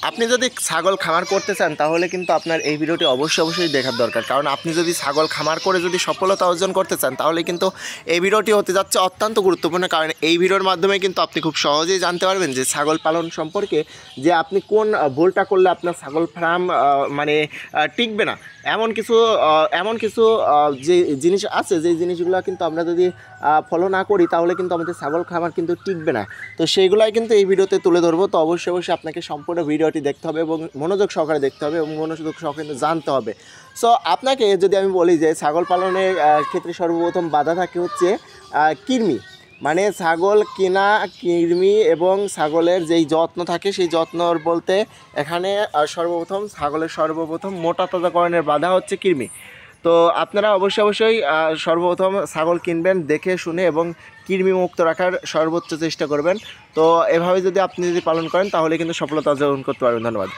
আপনি যদি ছাগল খামার করতে চান তাহলে কিন্তু আপনার এই ভিডিওটি অবশ্যই দেখার দরকার, কারণ আপনি যদি ছাগল খামার করে যদি সফলতা অর্জন করতে চান তাহলে কিন্তু এই ভিডিওটি হতে যাচ্ছে অত্যন্ত গুরুত্বপূর্ণ। কারণ এই ভিডিওর মাধ্যমে কিন্তু আপনি খুব সহজেই জানতে পারবেন যে ছাগল পালন সম্পর্কে, যে আপনি কোন ভুলটা করলে আপনার ছাগল ফার্ম মানে টিকবে না। এমন কিছু যে জিনিস আছে, যে জিনিসগুলো কিন্তু আমরা যদি ফলো না করি তাহলে কিন্তু আমাদের ছাগল খামার কিন্তু টিকবে না। তো সেইগুলাই কিন্তু এই ভিডিওতে তুলে ধরবো। তো অবশ্যই আপনাকে সম্পূর্ণ ভিডিওটি দেখতে হবে এবং মনোযোগ সহকারে দেখতে হবে এবং মনোযোগ সহকারে জানতে হবে। সো আপনাকে যদি আমি বলি যে ছাগল পালনের ক্ষেত্রে সর্বপ্রথম বাধা থাকে হচ্ছে কৃমি, মানে ছাগল কেনা কৃমি এবং ছাগলের যেই যত্ন থাকে সেই যত্নর বলতে এখানে ছাগলের সর্বপ্রথম মোটা তাজাকরণের বাধা হচ্ছে কৃমি। তো আপনারা অবশ্যই সর্বপ্রথম ছাগল কিনবেন দেখে শুনে এবং কৃমি মুক্ত রাখার সর্বোচ্চ চেষ্টা করবেন। তো এভাবে যদি আপনি পালন করেন তাহলে কিন্তু সফলতা অর্জন করতে পারবেন। ধন্যবাদ।